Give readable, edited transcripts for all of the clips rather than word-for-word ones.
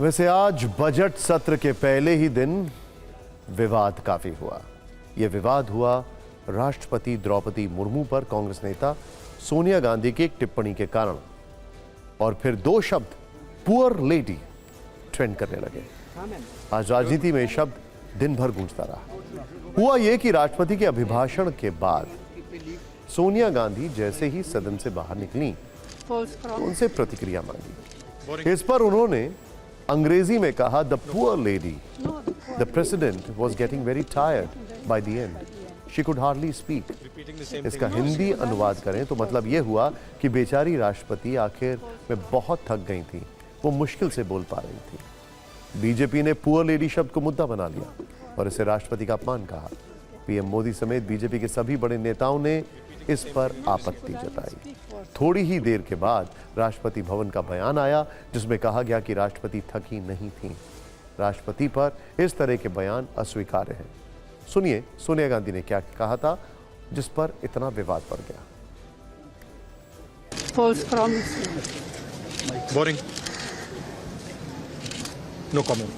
वैसे आज बजट सत्र के पहले ही दिन विवाद काफी हुआ। यह विवाद हुआ राष्ट्रपति द्रौपदी मुर्मू पर कांग्रेस नेता सोनिया गांधी की एक टिप्पणी के कारण, और फिर दो शब्द पुअर लेडी ट्रेंड करने लगे। आज राजनीति में शब्द दिन भर गूंजता रहा। हुआ यह कि राष्ट्रपति के अभिभाषण के बाद सोनिया गांधी जैसे ही सदन से बाहर निकली तो उनसे प्रतिक्रिया मांगी। इस पर उन्होंने अंग्रेजी में कहा, the poor lady, the president was getting very tired by the end, she could hardly speak. इसका हिंदी अनुवाद करें तो मतलब यह हुआ कि बेचारी राष्ट्रपति आखिर में बहुत थक गई थी, वो मुश्किल से बोल पा रही थी। बीजेपी ने पुअर लेडी शब्द को मुद्दा बना लिया और इसे राष्ट्रपति का अपमान कहा। पीएम मोदी समेत बीजेपी के सभी बड़े नेताओं ने इस पर आपत्ति जताई। थोड़ी ही देर के बाद राष्ट्रपति भवन का बयान आया जिसमें कहा गया कि राष्ट्रपति थकी नहीं थी। राष्ट्रपति पर इस तरह के बयान अस्वीकार्य हैं। सुनिए सोनिया गांधी ने क्या कहा था जिस पर इतना विवाद बढ़ गया। Boring. No comment.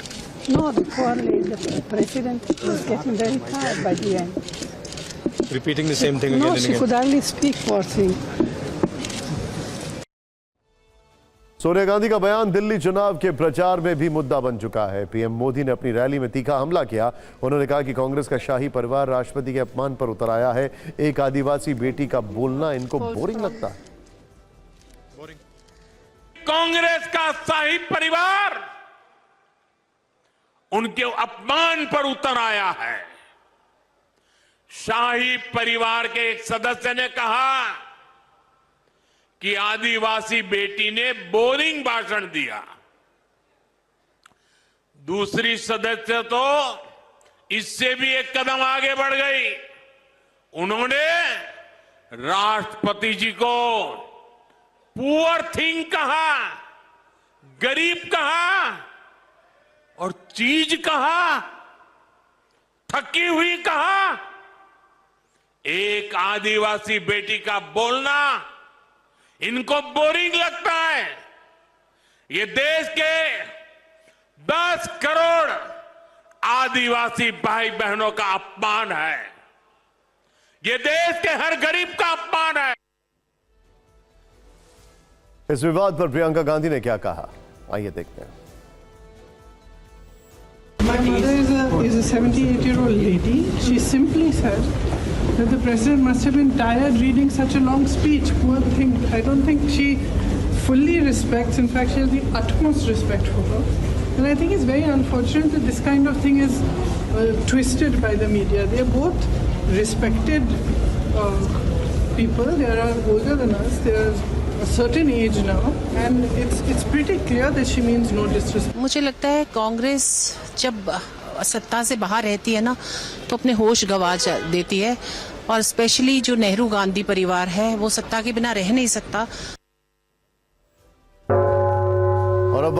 No, the poor lady, the president was getting very tired by the end. Repeating the same thing again No, and she again. could hardly speak, poor thing. Sonia Gandhi का बयान दिल्ली चुनाव के प्रचार में भी मुद्दा बन चुका है। पीएम मोदी ने अपनी रैली में तीखा हमला किया। उन्होंने कहा कि कांग्रेस का शाही परिवार राष्ट्रपति के अपमान पर उतर आया है। एक आदिवासी बेटी का बोलना इनको बोरिंग लगता है। कांग्रेस का शाही परिवार उनके अपमान पर उतर आया है। शाही परिवार के एक सदस्य ने कहा कि आदिवासी बेटी ने बोरिंग भाषण दिया। दूसरी सदस्य तो इससे भी एक कदम आगे बढ़ गई। उन्होंने राष्ट्रपति जी को पुअर थिंग कहा, गरीब कहा और चीज कहा, थकी हुई कहा। एक आदिवासी बेटी का बोलना इनको बोरिंग लगता है। ये देश के 10 करोड़ आदिवासी भाई बहनों का अपमान है। ये देश के हर गरीब का अपमान है। इस विवाद पर प्रियंका गांधी ने क्या कहा, आइए देखते हैं। My mother is a 78-year-old lady. She simply said that the president must have been tired reading such a long speech. Poor thing. I don't think she fully respects. In fact, she has the utmost respect for her. And I think it's very unfortunate that this kind of thing is twisted by the media. They are both respected people. They are older than us. They are a certain age now, and it's pretty clear that she means no disrespect. मुझे लगता है कांग्रेस जब सत्ता से बाहर रहती है ना तो अपने होश गंवा देती है, और स्पेशली जो नेहरू गांधी परिवार है वो सत्ता के बिना रह नहीं सकता।